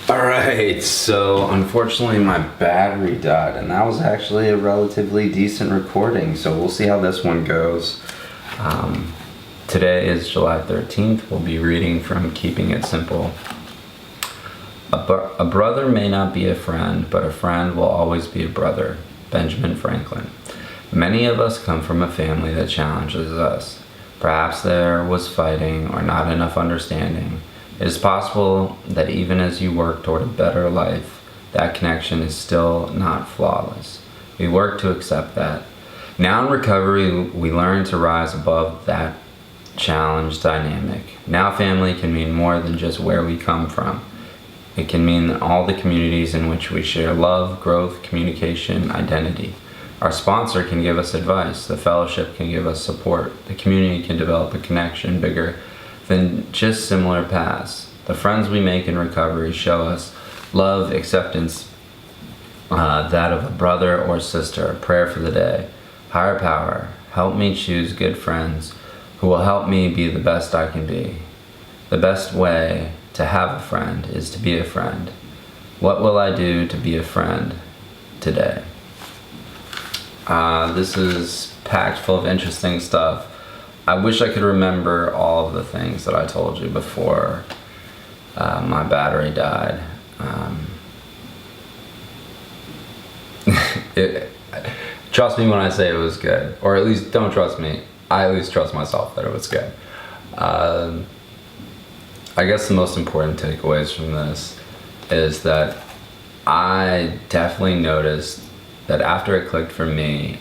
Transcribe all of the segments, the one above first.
Alright, so unfortunately my battery died, and that was actually a relatively decent recording, so we'll see how this one goes. Today is July 13th. We'll be reading from Keeping It Simple. A brother may not be a friend, but a friend will always be a brother. Benjamin Franklin. Many of us come from a family that challenges us. Perhaps there was fighting or not enough understanding. It is possible that even as you work toward a better life, that connection is still not flawless. We work to accept that. Now in recovery, we learn to rise above that challenge dynamic. Now family can mean more than just where we come from. It can mean all the communities in which we share love, growth, communication, identity. Our sponsor can give us advice. The fellowship can give us support. The community can develop a connection bigger than just similar paths. The friends we make in recovery show us love, acceptance, that of a brother or sister, a prayer for the day. Higher power, help me choose good friends who will help me be the best I can be. The best way to have a friend is to be a friend. What will I do to be a friend today? This is packed full of interesting stuff. I wish I could remember all of the things that I told you before my battery died. Trust me when I say it was good, or at least don't trust me. I at least trust myself that it was good. I guess the most important takeaways from this is that I definitely noticed that after it clicked for me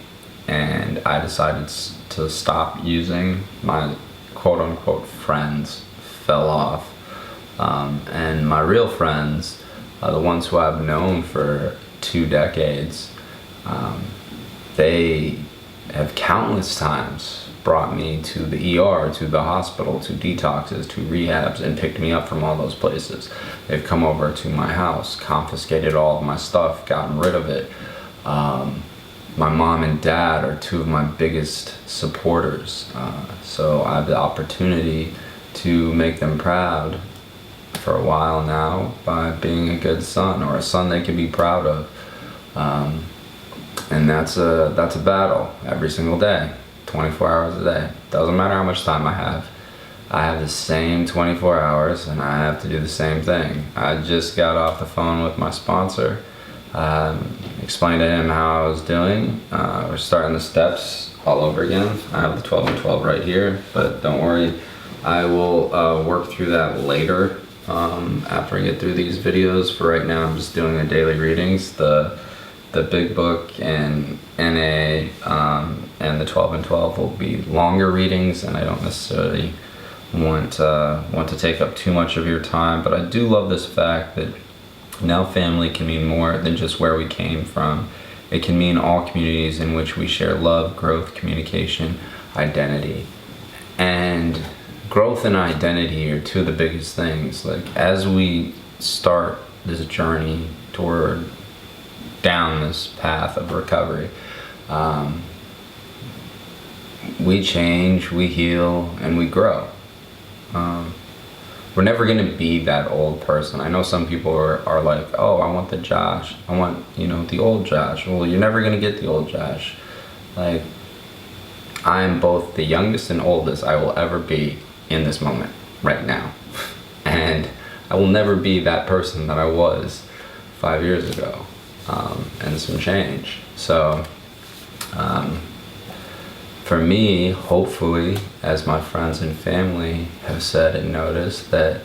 and I decided to stop using, my quote-unquote friends fell off, and my real friends, the ones who I've known for 2 decades, they have countless times brought me to the ER, to the hospital, to detoxes, to rehabs, and picked me up from all those places. They've come over to my house, confiscated all of my stuff, gotten rid of it. My mom and dad are 2 of my biggest supporters, so I have the opportunity to make them proud for a while now by being a good son, or a son they can be proud of, and that's a battle every single day, 24 hours a day. Doesn't matter how much time I have the same 24 hours and I have to do the same thing. I just got off the phone with my sponsor. Explained to him how I was doing. We're starting the steps all over again. I have the 12 and 12 right here, but don't worry, I will work through that later after I get through these videos. For right now, I'm just doing the daily readings, the big book and NA, and the 12 and 12 will be longer readings, and I don't necessarily want to take up too much of your time, but I do love this fact that now family can mean more than just where we came from. It can mean all communities in which we share love, growth, communication, identity. And growth and identity are 2 of the biggest things. Like, as we start this journey toward down this path of recovery, we change, we heal, and we grow. We're never going to be that old person. I know some people are like, oh, I want the Josh. I want, the old Josh. Well, you're never going to get the old Josh. Like, I am both the youngest and oldest I will ever be in this moment, right now. And I will never be that person that I was 5 years ago, and some change. So, for me, hopefully, as my friends and family have said and noticed, that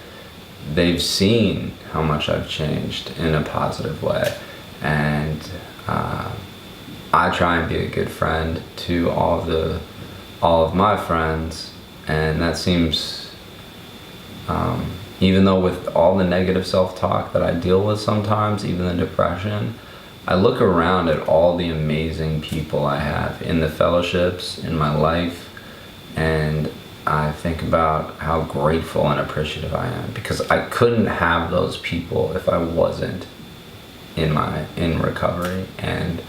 they've seen how much I've changed in a positive way. And I try and be a good friend to all of my friends, and that seems, even though with all the negative self-talk that I deal with sometimes, even the depression, I look around at all the amazing people I have in the fellowships, in my life, and I think about how grateful and appreciative I am, because I couldn't have those people if I wasn't in recovery, and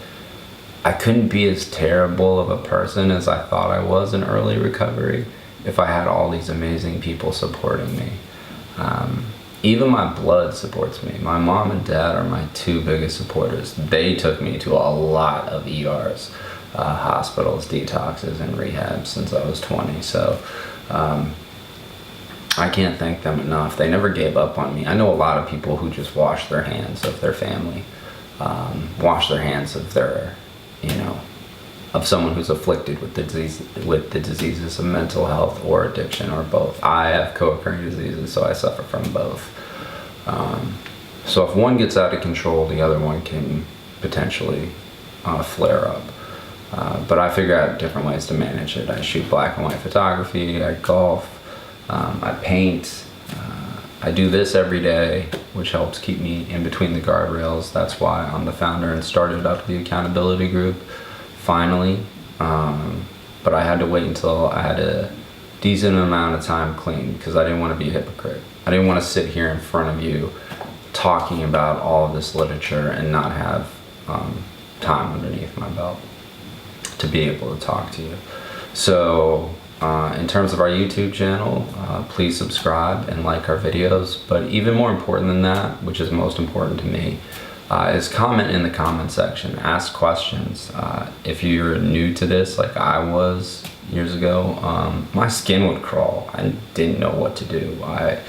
I couldn't be as terrible of a person as I thought I was in early recovery if I had all these amazing people supporting me. even my blood supports me. My mom and dad are my two biggest supporters. They took me to a lot of ERs, hospitals, detoxes, and rehabs since I was 20. So I can't thank them enough. They never gave up on me. I know a lot of people who just wash their hands of their family, wash their hands of their, of someone who's afflicted with the diseases of mental health or addiction or both. I have co-occurring diseases, so I suffer from both. So if one gets out of control, the other one can potentially flare up. But I figure out different ways to manage it. I shoot black and white photography, I golf, I paint, I do this every day, which helps keep me in between the guardrails. That's why I'm the founder and started up the accountability group, finally. But I had to wait until I had a decent amount of time clean, because I didn't want to be a hypocrite. I didn't want to sit here in front of you talking about all of this literature and not have time underneath my belt to be able to talk to you. So in terms of our YouTube channel, please subscribe and like our videos. But even more important than that, which is most important to me, is comment in the comment section. Ask questions. If you're new to this, like I was years ago, my skin would crawl. I didn't know what to do. I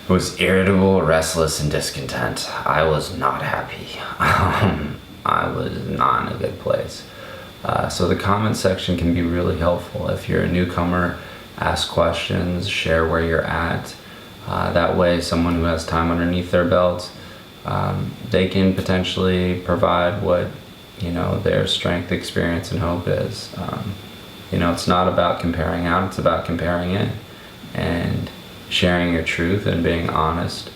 was irritable, restless, and discontent. I was not happy. I was not in a good place. So the comment section can be really helpful. If you're a newcomer, ask questions, share where you're at. That way someone who has time underneath their belt, they can potentially provide what, their strength, experience, and hope is. It's not about comparing out, it's about comparing in. And sharing your truth and being honest.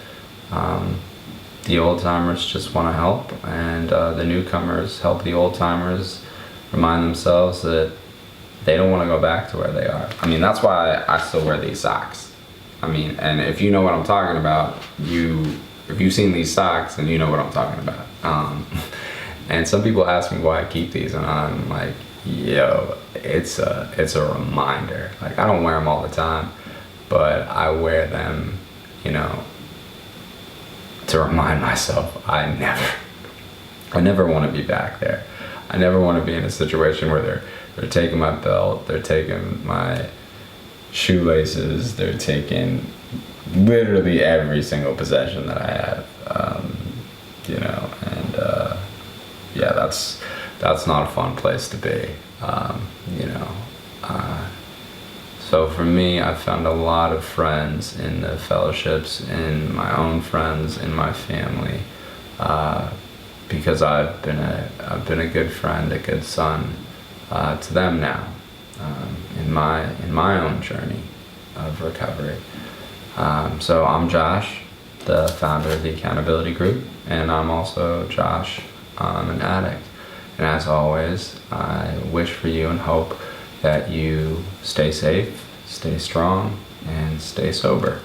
The old timers just want to help, and the newcomers help the old timers remind themselves that they don't want to go back to where they are. That's why I still wear these socks. And if you know what I'm talking about, if you've seen these socks, then you know what I'm talking about. And some people ask me why I keep these, and I'm like, yo, it's a reminder. Like, I don't wear them all the time, but I wear them, to remind myself I never want to be back there. I never want to be in a situation where they're taking my belt, they're taking my shoelaces, they're taking literally every single possession that I have. Yeah, that's not a fun place to be. So for me, I've found a lot of friends in the fellowships, in my own friends, in my family, because I've been a good friend, a good son to them now, in my own journey of recovery. So I'm Josh, the founder of the Accountability Group, and I'm also Josh. I'm an addict. And as always, I wish for you and hope that you stay safe, stay strong, and stay sober.